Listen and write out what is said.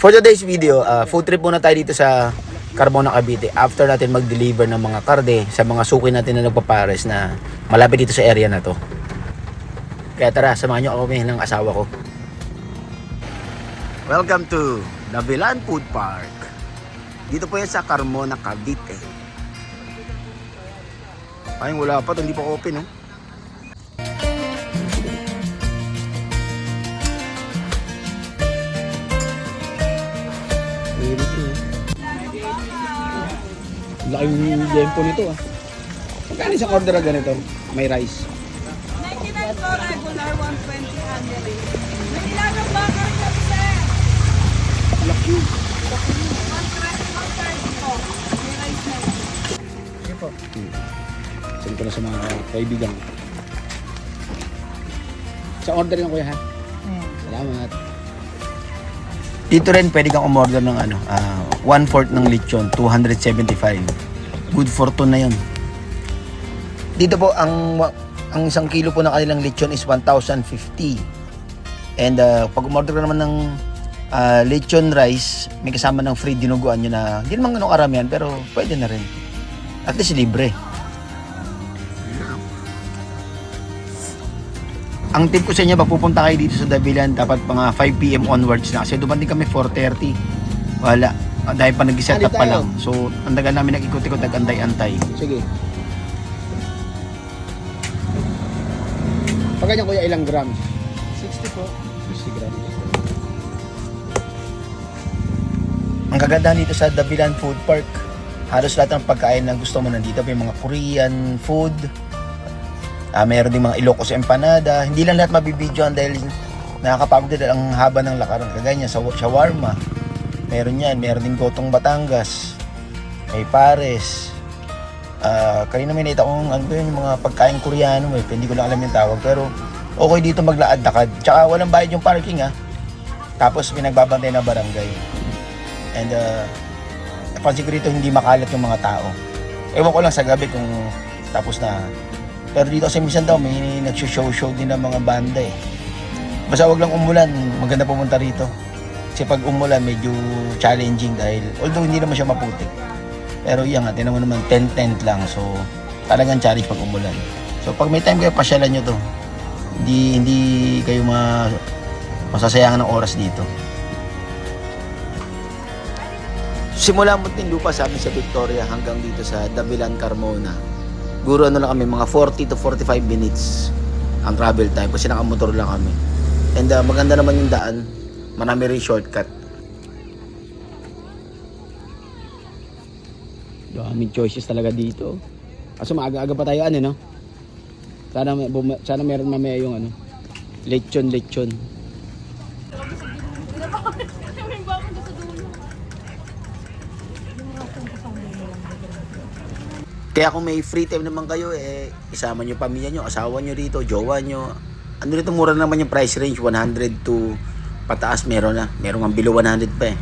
For today's video, food trip muna tayo dito sa Carmona, Cavite. After natin mag-deliver ng mga karne sa mga suki natin na nagpapares na malapit dito sa area na to. Kaya tara, samahan nyo kami ng asawa ko. Welcome to Davilan Food Park. Dito po yan sa Carmona, Cavite. Ay, wala pa, hindi pa open, oh. Laking lempo nito, ah. Magkano isang order na ganito? May rice. 99 po regular, 120 handling. May ilanong bakar ka, sir. Laki. 130 po. May rice na yun. Sige po. Send ko na sa mga kaibigan. Sa order lang, kuya, ha? Salamat. Dito rin pwede kang umorder ng 1/4 ng lechon, 275. Good fortune na 'yon. Dito po ang isang kilo po ng kanilang lechon is 1,050. And pag umorder ka naman ng lechon rice, may kasama ng free dinuguan nyo na hindi naman ganun karamihan pero pwede na rin. At least libre. Ang tip ko sa inyo, pag pupunta kayo dito sa Davilan, dapat mga 5 PM onwards na. Kasi dumating kami 4:30. Wala. Dahil pa nag-set up pa lang. So, ang tagal namin nag-ikot-ikot, nag-antay-antay. Sige. Pag ganyan, kuya, ilang grams? 60 po. 60 grams. Ang kagandahan dito sa Davilan Food Park, halos lahat ng pagkain na gusto mo nandito. May mga Korean food, meron din mga Ilocos empanada. Hindi lang lahat mabibidyoan dahil nakakapagod din ang haba ng lakaran. Kagaya niya, sa shawarma. Meron yan. Meron din gotong Batangas. May pares. Kanina may nakita kong yung mga pagkain Koreano. Hindi ko lang alam yung tawag. Pero okay dito maglaad-lakad. Tsaka walang bayad yung parking, ha. Tapos pinagbabantay na barangay. And napansin ko dito hindi makalat yung mga tao. Ewan ko lang sa gabi kung tapos na. Pero dito kasi minsan daw may nag-show din ng mga banda, eh. Basta wag lang umulan, maganda pumunta rito. Kasi pag umulan medyo challenging dahil although hindi naman siya maputik. Pero yan nga, tinan mo naman tent lang. So talagang challenge pag umulan. So pag may time kayo, pasyalan nyo to. Hindi kayo masasayangan ng oras dito. Simula Muntinlupa sa amin sa Victoria hanggang dito sa Davilan, Carmona. Guro lang kami, mga 40 to 45 minutes ang travel time kasi nakamotor lang kami. And maganda naman yung daan, marami rin shortcut. Daming choices talaga dito. Kaso maaga-aga pa tayo, no? Sana meron mamaya yung lechon. Kaya kung may free time naman kayo, isama nyo pamilya nyo, asawa nyo rito, jowa nyo. Ano rito, mura naman yung price range, 100 to pataas meron na. Meron ang below 100 pa, eh.